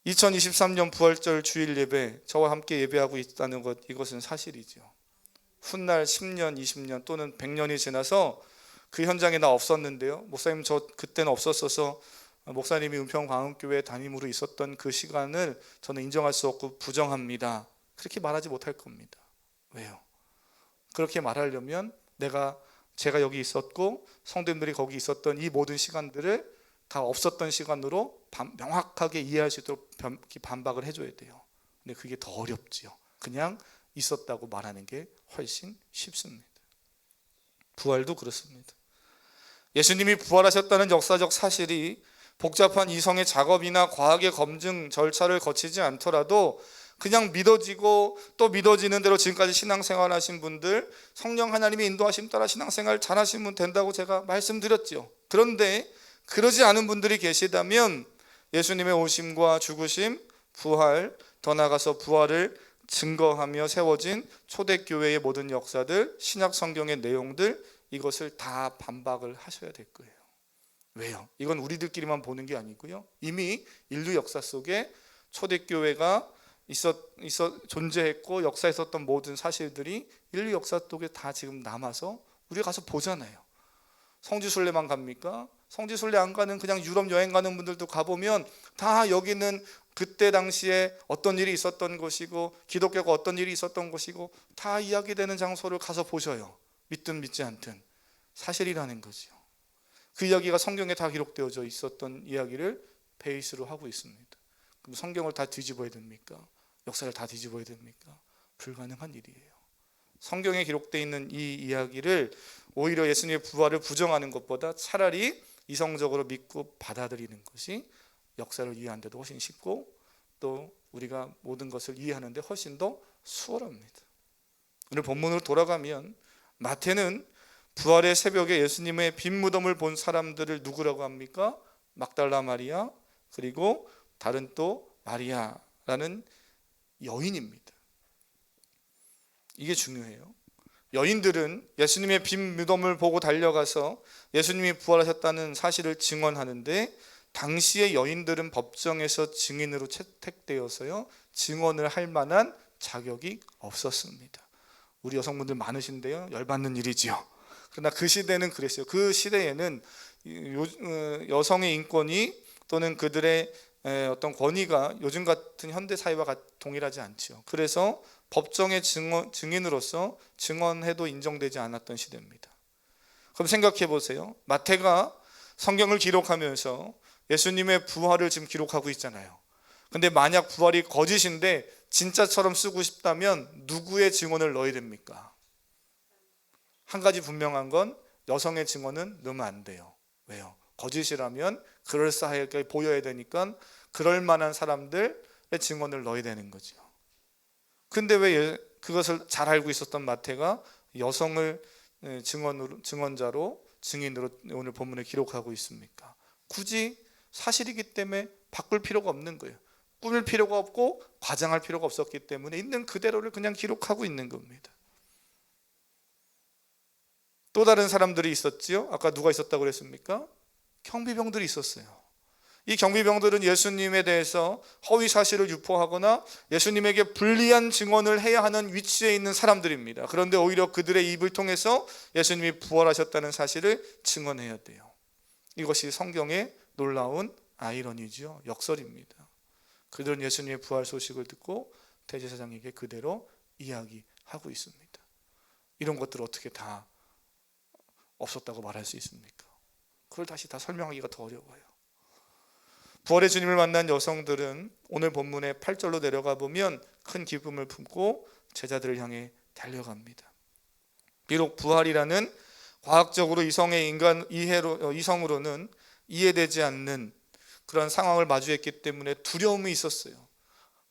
S1: 2023년 부활절 주일 예배, 저와 함께 예배하고 있다는 것, 이것은 사실이죠. 훗날 10년, 20년 또는 100년이 지나서 그 현장에 나 없었는데요, 목사님 저 그때는 없었어서 목사님이 은평광흥교회 담임으로 있었던 그 시간을 저는 인정할 수 없고 부정합니다, 그렇게 말하지 못할 겁니다. 왜요? 그렇게 말하려면 제가 여기 있었고 성도님들이 거기 있었던 이 모든 시간들을 다 없었던 시간으로 명확하게 이해할 수 있도록 반박을 해줘야 돼요. 근데 그게 더 어렵지요. 그냥 있었다고 말하는 게 훨씬 쉽습니다. 부활도 그렇습니다. 예수님이 부활하셨다는 역사적 사실이 복잡한 이성의 작업이나 과학의 검증 절차를 거치지 않더라도 그냥 믿어지고 또 믿어지는 대로 지금까지 신앙생활 하신 분들, 성령 하나님의 인도하심 따라 신앙생활 잘하시면 된다고 제가 말씀드렸죠. 그런데 그러지 않은 분들이 계시다면 예수님의 오심과 죽으심, 부활, 더 나아가서 부활을 증거하며 세워진 초대교회의 모든 역사들, 신약 성경의 내용들, 이것을 다 반박을 하셔야 될 거예요. 왜요? 이건 우리들끼리만 보는 게 아니고요, 이미 인류 역사 속에 초대교회가 존재했고 역사에 있었던 모든 사실들이 인류 역사 속에 다 지금 남아서 우리가 가서 보잖아요. 성지순례만 갑니까? 성지순례 안 가는 그냥 유럽 여행 가는 분들도 가보면 다 여기는 그때 당시에 어떤 일이 있었던 것이고 기독교가 어떤 일이 있었던 것이고 다 이야기되는 장소를 가서 보셔요. 믿든 믿지 않든 사실이라는 거죠. 그 이야기가 성경에 다 기록되어져 있었던 이야기를 베이스로 하고 있습니다. 그럼 성경을 다 뒤집어야 됩니까? 역사를 다 뒤집어야 됩니까? 불가능한 일이에요. 성경에 기록되어 있는 이 이야기를 오히려 예수님의 부활을 부정하는 것보다 차라리 이성적으로 믿고 받아들이는 것이 역사를 이해하는 데도 훨씬 쉽고 또 우리가 모든 것을 이해하는 데 훨씬 더 수월합니다. 오늘 본문으로 돌아가면 마태는 부활의 새벽에 예수님의 빈 무덤을 본 사람들을 누구라고 합니까? 막달라 마리아, 그리고 다른 또 마리아라는 여인입니다. 이게 중요해요. 여인들은 예수님의 빈 무덤을 보고 달려가서 예수님이 부활하셨다는 사실을 증언하는데, 당시의 여인들은 법정에서 증인으로 채택되어서요, 증언을 할 만한 자격이 없었습니다. 우리 여성분들 많으신데요, 열받는 일이지요. 그러나 그 시대는 그랬어요. 그 시대에는 여성의 인권이 또는 그들의 어떤 권위가 요즘 같은 현대 사회와 동일하지 않죠. 그래서 법정의 증인으로서 증언해도 인정되지 않았던 시대입니다. 그럼 생각해 보세요. 마태가 성경을 기록하면서 예수님의 부활을 지금 기록하고 있잖아요. 근데 만약 부활이 거짓인데 진짜처럼 쓰고 싶다면 누구의 증언을 넣어야 됩니까? 한 가지 분명한 건 여성의 증언은 넣으면 안 돼요. 왜요? 거짓이라면 그럴싸하게 보여야 되니까 그럴 만한 사람들의 증언을 넣어야 되는 거죠. 근데 왜 그것을 잘 알고 있었던 마태가 여성을 증언자로 증인으로 오늘 본문에 기록하고 있습니까? 굳이 사실이기 때문에 바꿀 필요가 없는 거예요. 꾸밀 필요가 없고 과장할 필요가 없었기 때문에 있는 그대로를 그냥 기록하고 있는 겁니다. 또 다른 사람들이 있었지요. 아까 누가 있었다고 그랬습니까? 경비병들이 있었어요. 이 경비병들은 예수님에 대해서 허위 사실을 유포하거나 예수님에게 불리한 증언을 해야 하는 위치에 있는 사람들입니다. 그런데 오히려 그들의 입을 통해서 예수님이 부활하셨다는 사실을 증언해야 돼요. 이것이 성경의 놀라운 아이러니죠. 역설입니다. 그들은 예수님의 부활 소식을 듣고 대제사장에게 그대로 이야기하고 있습니다. 이런 것들을 어떻게 다 없었다고 말할 수 있습니까? 그걸 다시 다 설명하기가 더 어려워요. 부활의 주님을 만난 여성들은 오늘 본문의 8절로 내려가 보면 큰 기쁨을 품고 제자들을 향해 달려갑니다. 비록 부활이라는 과학적으로 이성의 이성으로는 이해되지 않는 그런 상황을 마주했기 때문에 두려움이 있었어요.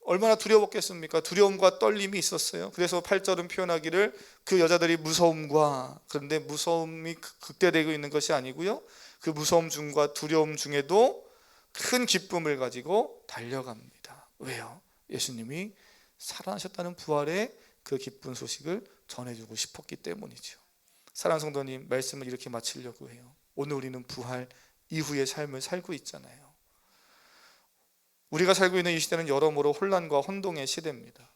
S1: 얼마나 두려웠겠습니까? 두려움과 떨림이 있었어요. 그래서 8절은 표현하기를 그 여자들이 무서움과, 그런데 무서움이 극대되고 있는 것이 아니고요, 그 무서움 중과 두려움 중에도 큰 기쁨을 가지고 달려갑니다. 왜요? 예수님이 살아나셨다는 부활의 그 기쁜 소식을 전해주고 싶었기 때문이죠. 사랑하는 성도님, 말씀을 이렇게 마치려고 해요. 오늘 우리는 부활 이후의 삶을 살고 있잖아요. 우리가 살고 있는 이 시대는 여러모로 혼란과 혼동의 시대입니다.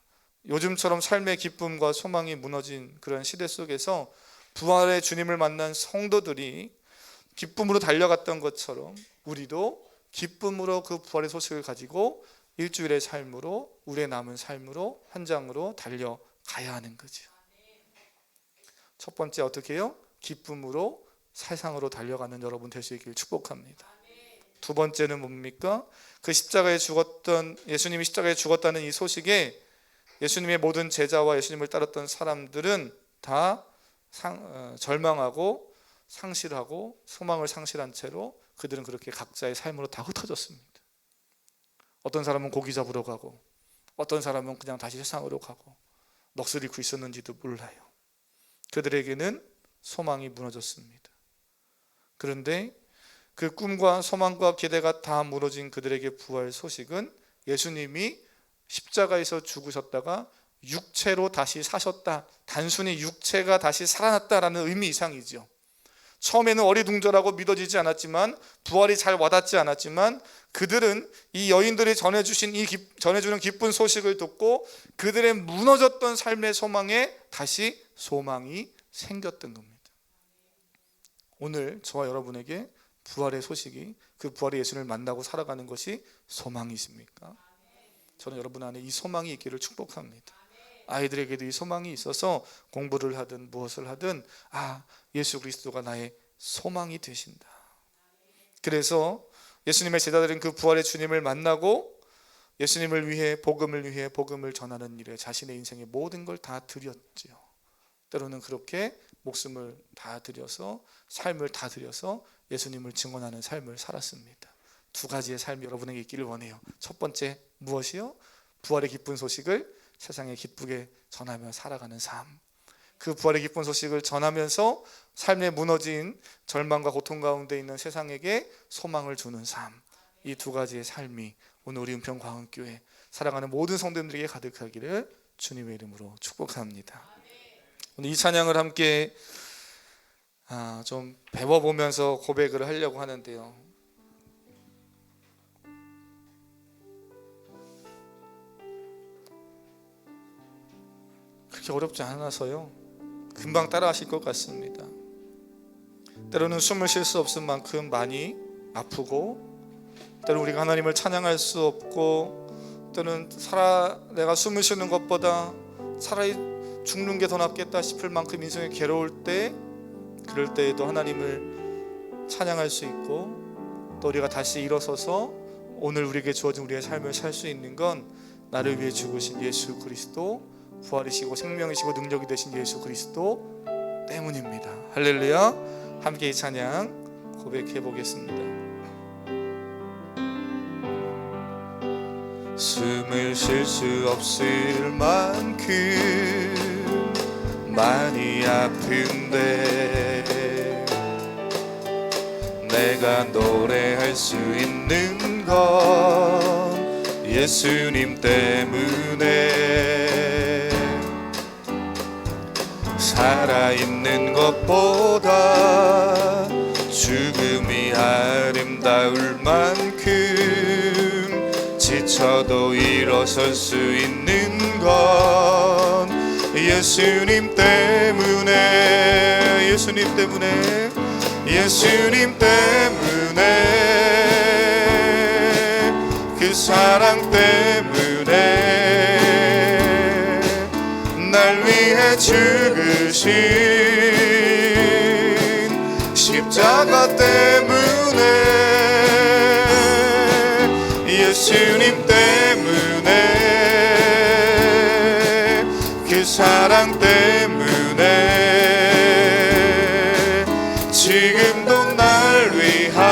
S1: 요즘처럼 삶의 기쁨과 소망이 무너진 그런 시대 속에서 부활의 주님을 만난 성도들이 기쁨으로 달려갔던 것처럼 우리도 기쁨으로 그 부활의 소식을 가지고 일주일의 삶으로, 우리의 남은 삶으로, 현장으로 달려가야 하는 거죠. 첫 번째 어떻게 해요? 기쁨으로 세상으로 달려가는 여러분 될 수 있기를 축복합니다. 두 번째는 뭡니까? 그 십자가에 죽었던, 예수님이 십자가에 죽었다는 이 소식에 예수님의 모든 제자와 예수님을 따랐던 사람들은 다 절망하고 상실하고 소망을 상실한 채로 그들은 그렇게 각자의 삶으로 다 흩어졌습니다. 어떤 사람은 고기 잡으러 가고, 어떤 사람은 그냥 다시 세상으로 가고, 넋을 잃고 있었는지도 몰라요. 그들에게는 소망이 무너졌습니다. 그런데 그 꿈과 소망과 기대가 다 무너진 그들에게 부활 소식은 예수님이 십자가에서 죽으셨다가 육체로 다시 사셨다, 단순히 육체가 다시 살아났다라는 의미 이상이죠. 처음에는 어리둥절하고 믿어지지 않았지만, 부활이 잘 와닿지 않았지만, 그들은 이 여인들이 전해주는 기쁜 소식을 듣고 그들의 무너졌던 삶의 소망에 다시 소망이 생겼던 겁니다. 오늘 저와 여러분에게 부활의 소식이, 그 부활의 예수님을 만나고 살아가는 것이 소망이십니까? 저는 여러분 안에 이 소망이 있기를 축복합니다. 아이들에게도 이 소망이 있어서 공부를 하든 무엇을 하든, 예수 그리스도가 나의 소망이 되신다. 그래서 예수님의 제자들은 그 부활의 주님을 만나고 예수님을 위해 복음을 전하는 일에 자신의 인생의 모든 걸 다 드렸죠. 때로는 그렇게 목숨을 다 드려서, 삶을 다 드려서 예수님을 증언하는 삶을 살았습니다. 두 가지의 삶이 여러분에게 있기를 원해요. 첫 번째 무엇이요? 부활의 기쁜 소식을 세상에 기쁘게 전하며 살아가는 삶. 그 부활의 기쁜 소식을 전하면서 삶에 무너진 절망과 고통 가운데 있는 세상에게 소망을 주는 삶. 이 두 가지의 삶이 오늘 우리 은평광흥교회 사랑하는 모든 성도님들에게 가득하기를 주님의 이름으로 축복합니다. 오늘 이 찬양을 함께 좀 배워보면서 고백을 하려고 하는데요. 그렇게 어렵지 않아서요, 금방 따라하실 것 같습니다. 때로는 숨을 쉴 수 없을 만큼 많이 아프고, 때로는 우리가 하나님을 찬양할 수 없고, 때로는 내가 숨을 쉬는 것보다 차라리 죽는 게 더 낫겠다 싶을 만큼 인생이 괴로울 때, 그럴 때에도 하나님을 찬양할 수 있고, 또 우리가 다시 일어서서 오늘 우리에게 주어진 우리의 삶을 살 수 있는 건 나를 위해 죽으신 예수 그리스도, 부활이시고 생명이시고 능력이 되신 예수 그리스도 때문입니다. 할렐루야. 함께 이 찬양 고백해 보겠습니다. 숨을 쉴 수 없을 만큼 많이 아픈데 내가 노래할 수 있는 건 예수님 때문에 살아있는 것보다 죽음이 아름다울 만큼 지쳐도 일어설 수 있는 건 예수님 때문에 예수님 때문에 예수님 때문에 그 사랑 때문에 날 위해 죽으신 십자가 때문에 예수님 때문에 그 사랑 때문에 지금도 날 위한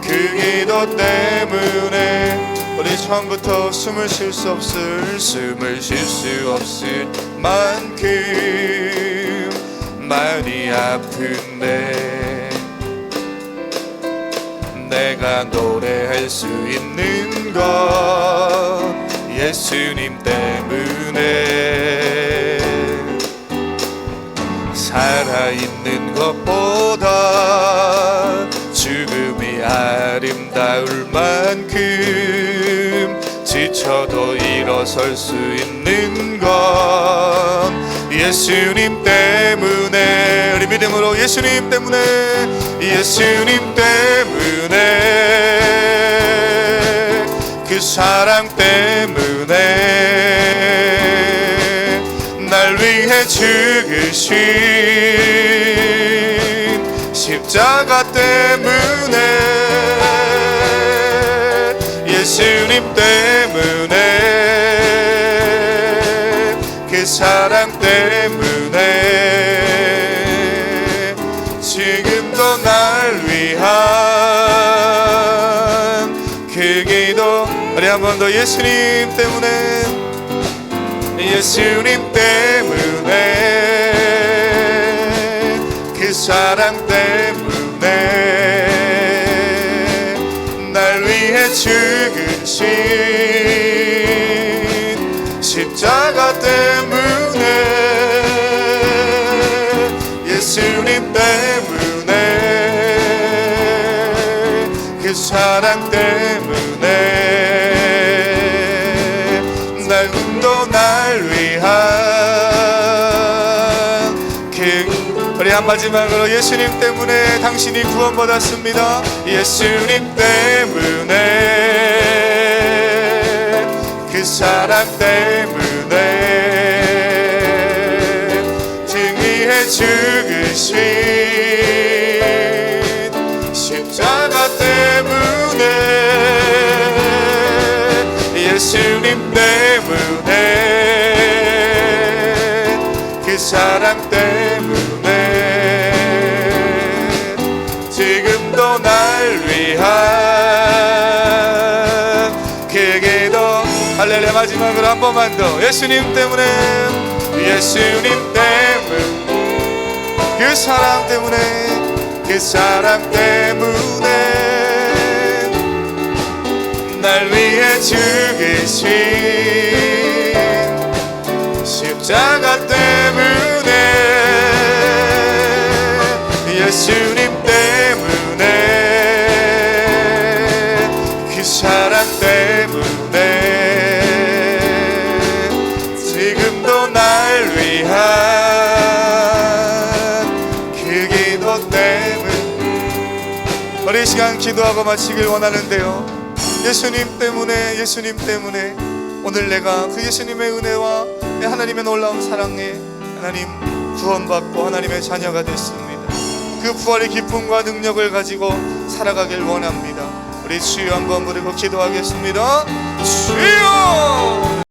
S1: 그 기도 때문에 우리 처음부터 숨을 쉴 수 없을 만큼 많이 아픈데 내가 노래할 수 있는 건 예수님 때문에 살아있는 것보다 죽음이 아름다울 만큼 지쳐도 일어설 수 있는 건 예수님 때문에 우리 믿음으로 예수님 때문에 예수님 때문에 그 사랑 때문에 날 위해 죽으신 십자가 때문에 예수님 때문에 그 사랑 때문에 지금도 날 위한 그 기도 우리 한 번 더 예수님 때문에 예수님 때문에 그 사랑 때문에 날 위해 죽으신 십자가 때문에 예수님 때문에 그 사랑 때문에 날도 날 위한 우리 한 마지막으로 예수님 때문에 당신이 구원받았습니다. 예수님 때문에 그 사랑 때문에 증위해 죽으신 십자가 때문에 예수님 때문에 그 사랑 때문에 지금도 날 위한 그 기도 할렐루야. 마지막으로 한 번만 더 예수님 때문에 예수님 때문에 그 사랑 때문에 그 사랑 때문에 날 위해 죽으신 십자가 때문에 예수님 때문에 그 사랑 때문에 지금도 날 위한 그 기도 때문에 우리 이 시간 기도하고 마치길 원하는데요. 예수님 때문에 오늘 내가 그 예수님의 은혜와 하나님의 놀라운 사랑에 하나님 구원받고 하나님의 자녀가 됐습니다. 그 부활의 기쁨과 능력을 가지고 살아가길 원합니다. 우리 주여 한번 부르고 기도하겠습니다. 주여!